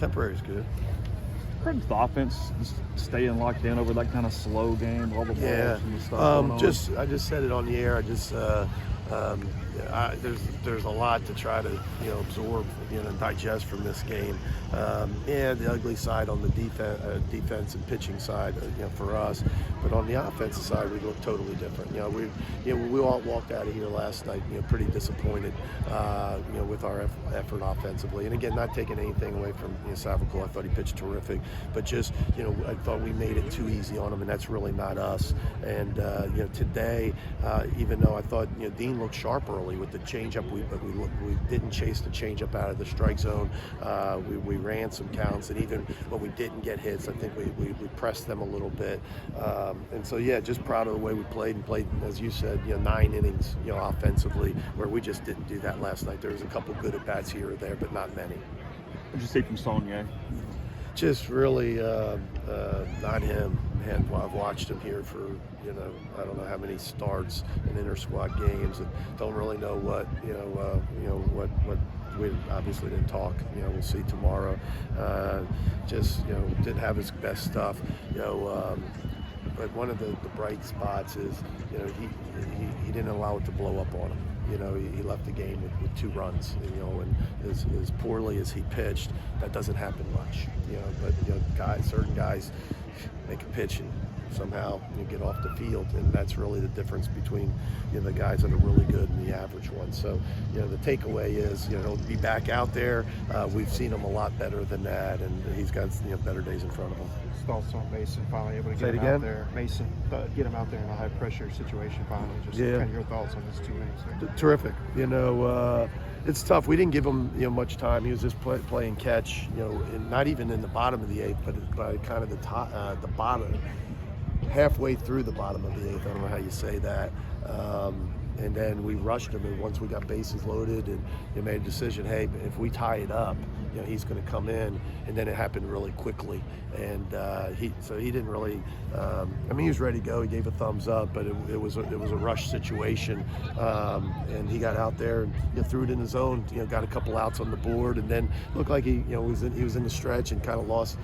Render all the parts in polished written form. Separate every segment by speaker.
Speaker 1: Temporary is good.
Speaker 2: Credit the offense just staying locked in over that kind of slow game, all the balls and the stuff going on.
Speaker 1: I just said it on the air. There's a lot to try to absorb and digest from this game. The ugly side on the defense and pitching side for us, but on the offensive side we look totally different. We all walked out of here last night pretty disappointed with our effort offensively. And again, not taking anything away from Savakul. I thought he pitched terrific, but just I thought we made it too easy on him, and that's really not us. And today, even though I thought Dean looked sharp early with the changeup, we didn't chase the changeup out of the strike zone. We ran some counts, and even when we didn't get hits, I think we pressed them a little bit. And so just proud of the way we played, as you said, 9 innings offensively, where we just didn't do that last night. There was a couple good at bats here or there, but not many.
Speaker 2: What did you see from Saunier?
Speaker 1: Just really not him. And I've watched him here for I don't know how many starts in inter-squad games, and don't really know what what we obviously didn't talk. We'll see tomorrow. Just didn't have his best stuff. But one of the bright spots is he didn't allow it to blow up on him. He left the game with 2 runs. And as poorly as he pitched, that doesn't happen much. But certain guys make a pitch and somehow get off the field, and that's really the difference between the guys that are really good and the average ones. So the takeaway is he'll be back out there. We've seen him a lot better than that, and he's got better days in front of him.
Speaker 3: Thoughts on Mason finally able to get him out there? Mason, get him out there in a high pressure situation finally. Just kind of your thoughts on this 2 innings there.
Speaker 1: Terrific. It's tough. We didn't give him much time. He was just playing catch. Not even in the bottom of the 8th, but by kind of the bottom, halfway through the bottom of the 8th. I don't know how you say that. And then we rushed him, and once we got bases loaded, and made a decision, hey, if we tie it up, he's going to come in, and then it happened really quickly. And he didn't really. He was ready to go. He gave a thumbs up, but it was a rush situation, and he got out there and threw it in the zone. Got a couple outs on the board, and then looked like he was in the stretch and kind of lost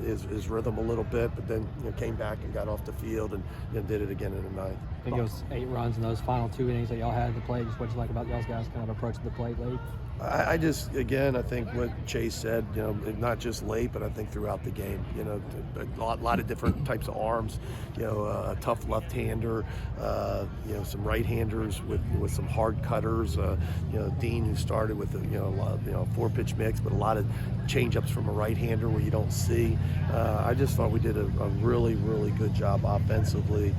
Speaker 1: his rhythm a little bit, but then came back and got off the field and did it again in the 9th.
Speaker 4: I think it was 8 runs in those final 2 innings that y'all had at the plate. Just what you like about y'all's guys kind of approaching the plate late?
Speaker 1: I think what Chase said, not just late, but I think throughout the game, a lot of different types of arms, a tough left-hander, some right-handers with some hard cutters, Dean, who started with a 4-pitch mix, but a lot of change-ups from a right-hander where you don't see. I just thought we did a really, really good job offensively,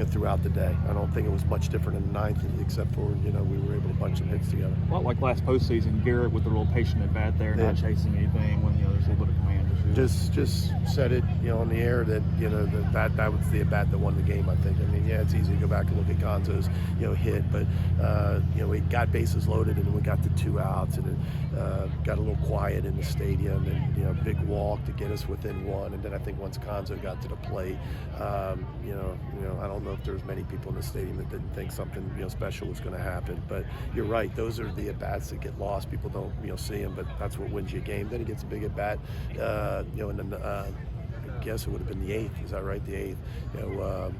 Speaker 1: throughout the day. I don't think it was much different in the 9th, except for, we were able to bunch some hits together.
Speaker 2: Well, like last postseason, Garrett with a real patient at bat there, not chasing anything when there's a little bit of command.
Speaker 1: Just said it, on the air that that was the at bat that won the game. I think. It's easy to go back and look at Gonzo's hit, but we got bases loaded and we got the 2 outs, and it got a little quiet in the stadium, and big walk to get us within 1, and then I think once Gonzo got to the plate, I don't know if there's many people in the stadium that didn't think something special was going to happen. But you're right; those are the at bats that get lost. People don't see them, but that's what wins you a game. Then he gets a big at bat. And then I guess it would have been the 8th. Is that right? The 8th.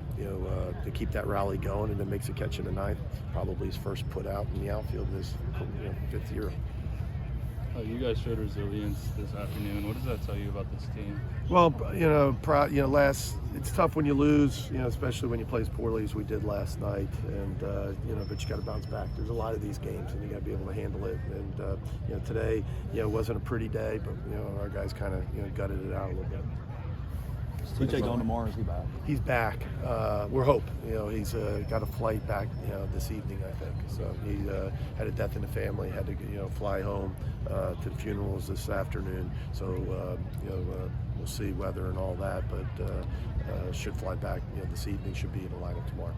Speaker 1: To keep that rally going, and then makes a catch in the 9th. Probably his first put out in the outfield in his 5th year.
Speaker 5: You guys showed resilience this afternoon. What does that tell you about this team?
Speaker 1: Well, it's tough when you lose, especially when you play as poorly as we did last night, and but you got to bounce back. There's a lot of these games, and you got to be able to handle it. And today, it wasn't a pretty day, but our guys kind of gutted it out a little bit.
Speaker 2: TJ going tomorrow? Is he back?
Speaker 1: He's back. We're hoping. He's got a flight back this evening, I think. So he had a death in the family. Had to fly home to the funerals this afternoon. So we'll see weather and all that, but should fly back this evening. Should be in the lineup tomorrow.